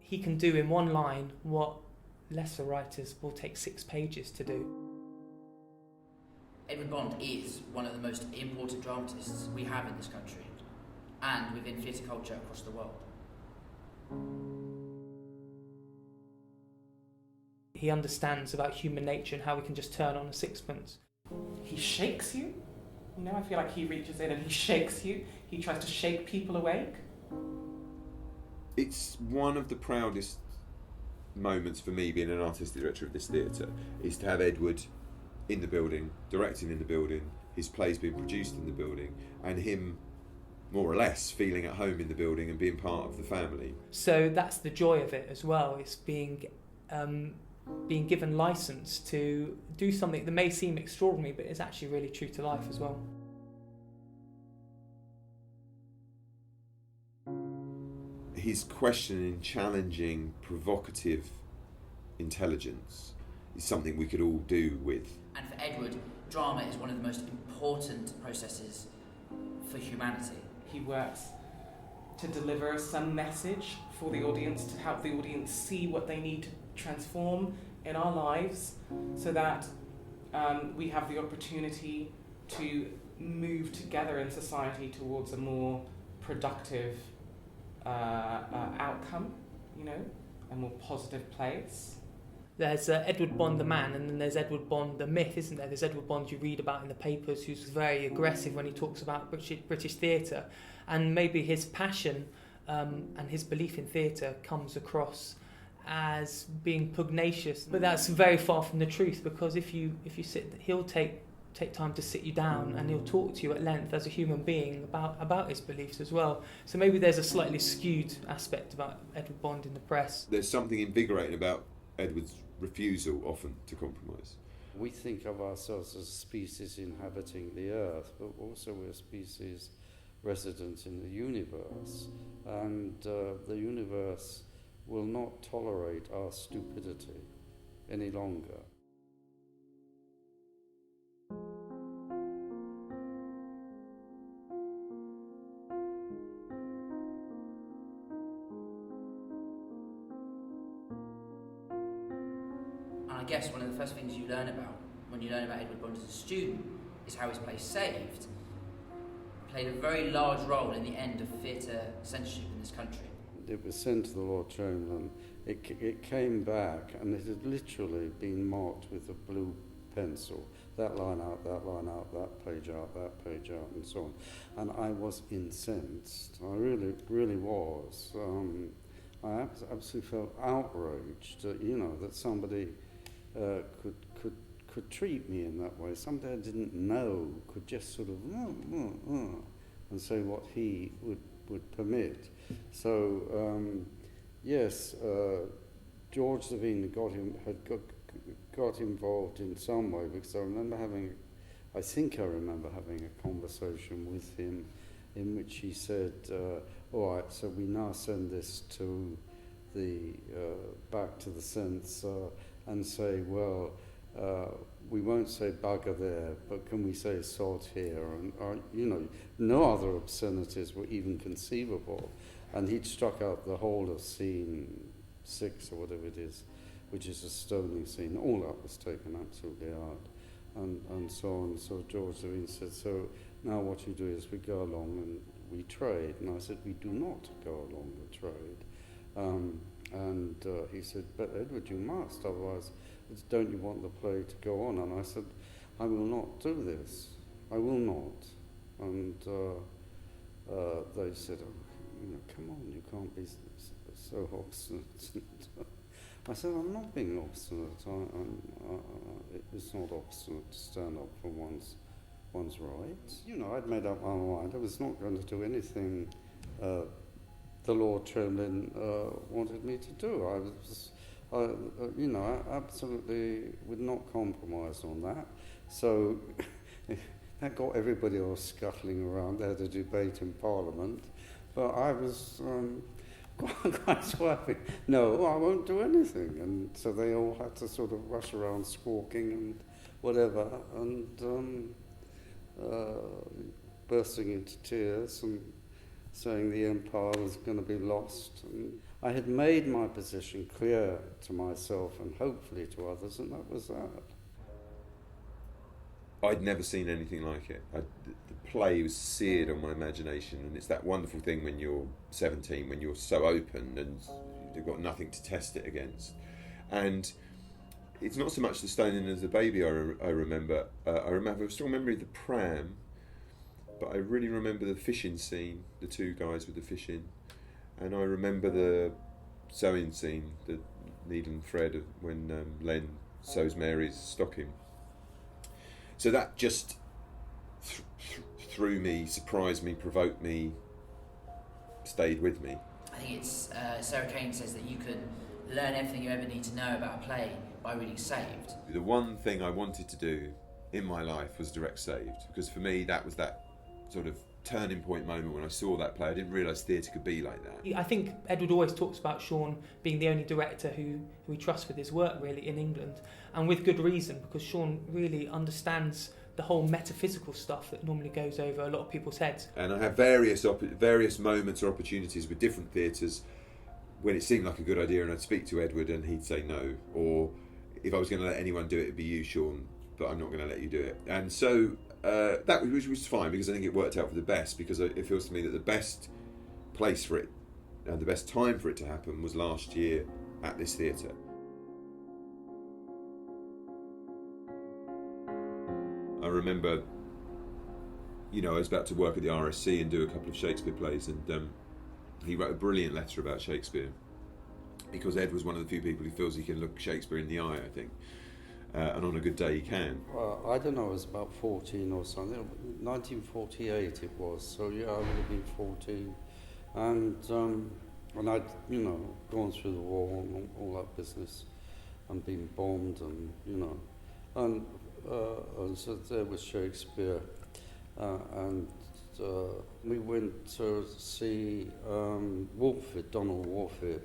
He can do in one line what lesser writers will take 6 pages to do. Edward Bond is one of the most important dramatists we have in this country and within theatre culture across the world. He understands about human nature and how we can just turn on a sixpence. He shakes you. You know, I feel like he reaches in and he shakes you. He tries to shake people awake. It's one of the proudest moments for me, being an artistic director of this theatre, is to have Edward in the building, directing in the building, his plays being produced in the building, and him more or less feeling at home in the building and being part of the family. So that's the joy of it as well. It's being given license to do something that may seem extraordinary, but is actually really true to life as well. His questioning, challenging, provocative intelligence is something we could all do with. And for Edward, drama is one of the most important processes for humanity. He works to deliver some message for the audience, to help the audience see what they need to transform in our lives, so that we have the opportunity to move together in society towards a more productive outcome, you know, a more positive place. There's Edward Bond the man, and then there's Edward Bond the myth, isn't there? There's Edward Bond you read about in the papers, who's very aggressive when he talks about British theatre, and maybe his passion and his belief in theatre comes across as being pugnacious, but that's very far from the truth, because if you sit, he'll take time to sit you down and he'll talk to you at length as a human being about his beliefs as well. So maybe there's a slightly skewed aspect about Edward Bond in the press. There's something invigorating about Edward's refusal often to compromise. We think of ourselves as a species inhabiting the earth, but also we're a species resident in the universe, and the universe will not tolerate our stupidity any longer. And I guess one of the first things you learn about when you learn about Edward Bond as a student is how his play Saved played a very large role in the end of theatre censorship in this country. It was sent to the Lord Chamberlain. It came back, and it had literally been marked with a blue pencil. That line out, that line out, that page out, and so on. And I was incensed. I really, really was. I absolutely felt outraged, that somebody could treat me in that way. Somebody I didn't know could just sort of and say what he would permit. So yes, George Savine got involved in some way, because I remember having a conversation with him in which he said, all right, so we now send this to the back to the censor and say, well, we won't say bugger there, but can we say sod here? And no other obscenities were even conceivable. And he'd struck out the whole of scene 6 or whatever it is, which is a stoning scene. All that was taken absolutely out, and so on. So George Savine said, so now what you do is we go along and we trade. And I said, we do not go along and trade. And he said, but Edward, you must, otherwise don't you want the play to go on? And I said, I will not do this. I will not. And they said, come on, you can't be so obstinate. I said, I'm not being obstinate. It's not obstinate to stand up for one's rights. You know, I'd made up my mind. I was not going to do anything the Lord Chamberlain wanted me to do. I absolutely would not compromise on that. So that got everybody else scuttling around. They had a debate in Parliament, but I was quite swapping. No, I won't do anything. And so they all had to sort of rush around squawking and whatever, and bursting into tears and saying the empire was going to be lost. And I had made my position clear to myself and hopefully to others, and that was that. I'd never seen anything like it. The play was seared on my imagination, and it's that wonderful thing when you're 17, when you're so open and you've got nothing to test it against. And it's not so much the stoning as a baby I remember. I remember a strong memory of the pram, but I really remember the fishing scene, the two guys with the fishing, and I remember the sewing scene, the needle and thread of when Len sews Mary's stocking. So that just threw me, surprised me, provoked me, stayed with me. I think it's Sarah Kane says that you can learn everything you ever need to know about a play by reading Saved. The one thing I wanted to do in my life was direct Saved, because for me that was that sort of turning point moment when I saw that play. I didn't realise theatre could be like that. I think Edward always talks about Sean being the only director who he trusts with his work, really, in England, and with good reason, because Sean really understands the whole metaphysical stuff that normally goes over a lot of people's heads. And I have various moments or opportunities with different theatres when it seemed like a good idea, and I'd speak to Edward and he'd say no, or if I was going to let anyone do it, it'd be you, Sean, but I'm not going to let you do it. And so that was fine, because I think it worked out for the best, because it feels to me that the best place for it and the best time for it to happen was last year at this theatre. I remember, I was about to work at the RSC and do a couple of Shakespeare plays, and he wrote a brilliant letter about Shakespeare, because Ed was one of the few people who feels he can look Shakespeare in the eye, I think. And on a good day he can. Well, I don't know, it was about 14 or something. 1948 it was, so yeah, I would have been 14. And I'd, gone through the war and all that business, and been bombed, and, and so there was Shakespeare. And we went to see Donald Warford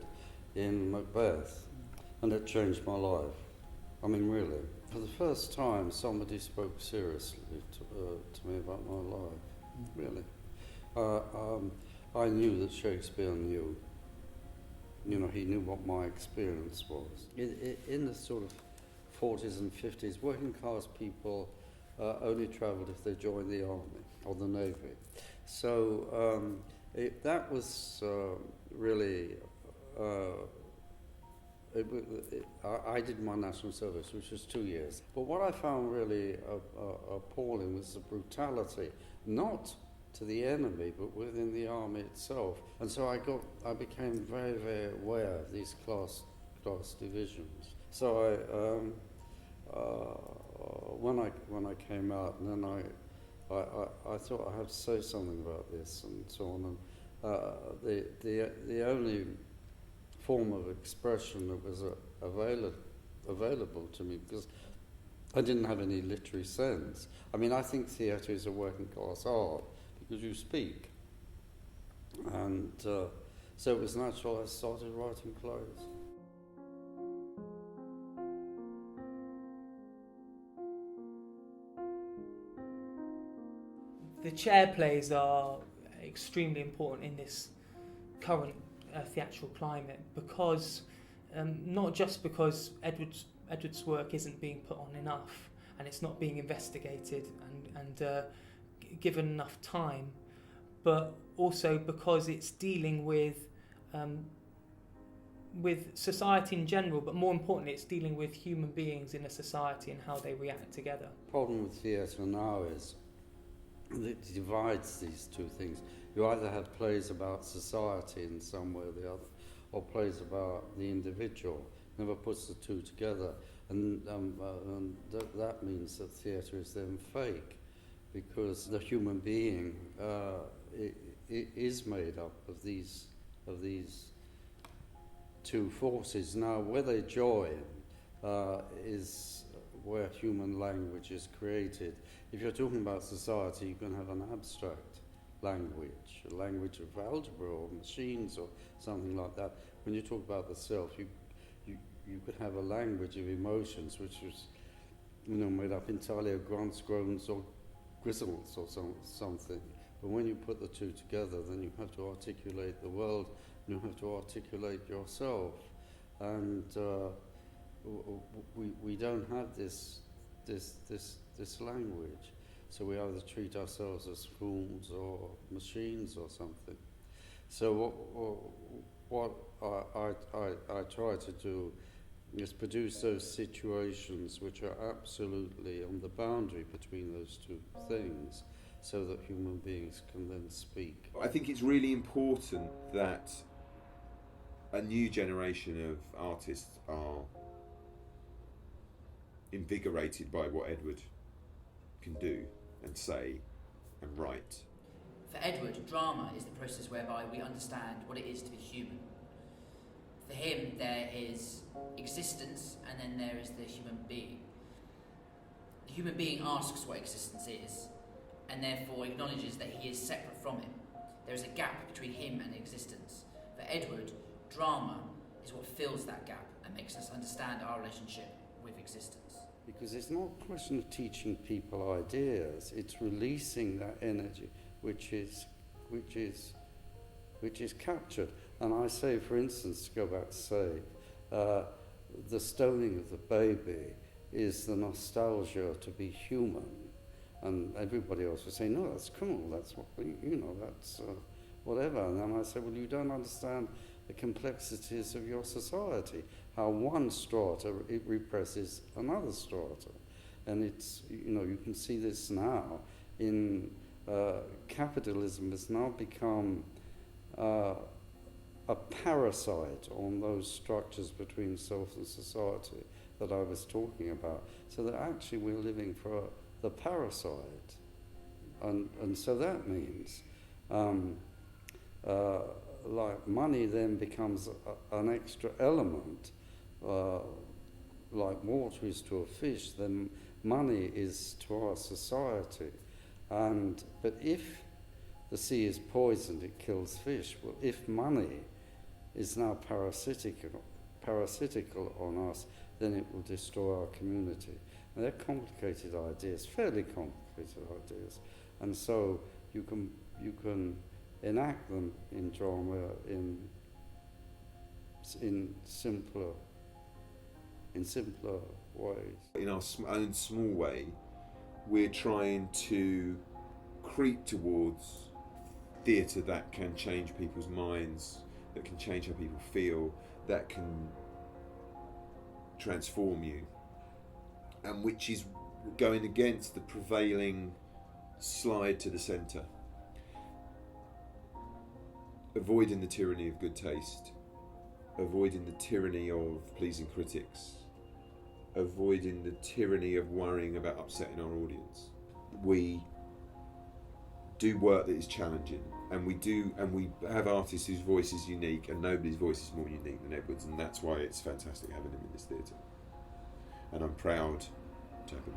in Macbeth, and it changed my life. I mean, really. For the first time, somebody spoke seriously to me about my life, really. I knew that Shakespeare knew. He knew what my experience was. In the sort of 40s and 50s, working class people only travelled if they joined the army or the navy. So that was really... I did my national service, which was 2 years. But what I found really appalling was the brutality, not to the enemy, but within the army itself. And so I became very, very aware of these class divisions. So when I came out, and then I thought I had to say something about this and so on. And the only form of expression that was available to me, because I didn't have any literary sense. I mean, I think theatre is a working class art because you speak. And so it was natural I started writing plays. The chair plays are extremely important in this current theatrical climate, because not just because Edward's work isn't being put on enough and it's not being investigated and given enough time, but also because it's dealing with society in general, but more importantly it's dealing with human beings in a society and how they react together. The problem with theatre now is that it divides these two things. You either have plays about society in some way or the other, or plays about the individual. never puts the two together, and that means that theatre is then fake, because the human being is made up of these two forces. Now, where they join is where human language is created. If you're talking about society, you can have an abstract language, a language of algebra or machines or something like that. When you talk about the self, you could have a language of emotions which was, made up entirely of grunts, groans, or grizzles or something. But when you put the two together, then you have to articulate the world, you have to articulate yourself, and we don't have this language. So we either treat ourselves as fools or machines or something. So what I try to do is produce those situations which are absolutely on the boundary between those two things, so that human beings can then speak. I think it's really important that a new generation of artists are invigorated by what Edward can do and say and write. For Edward, drama is the process whereby we understand what it is to be human. For him, there is existence, and then there is the human being. The human being asks what existence is, and therefore acknowledges that he is separate from it. There is a gap between him and existence. For Edward, drama is what fills that gap and makes us understand our relationship with existence. Because it's not a question of teaching people ideas, it's releasing that energy which is captured. And I say, for instance, to go back to say, the stoning of the baby is the nostalgia to be human. And everybody else would say, no, that's criminal, that's what, that's whatever. And then I say, well, you don't understand the complexities of your society, how one strata it represses another strata. And it's, you can see this now in capitalism has now become a parasite on those structures between self and society that I was talking about. So that actually we're living for the parasite. And so that means like money then becomes an extra element, like water is to a fish, then money is to our society. But if the sea is poisoned, it kills fish. Well, if money is now parasitical on us, then it will destroy our community. And they're complicated ideas, fairly complicated ideas. And so you can enact them in drama in simpler ways. In our own small way, we're trying to creep towards theatre that can change people's minds, that can change how people feel, that can transform you, and which is going against the prevailing slide to the centre. Avoiding the tyranny of good taste, avoiding the tyranny of pleasing critics, avoiding the tyranny of worrying about upsetting our audience. We do work that is challenging, and we have artists whose voice is unique, and nobody's voice is more unique than Edward's, and that's why it's fantastic having him in this theatre. And I'm proud to have him.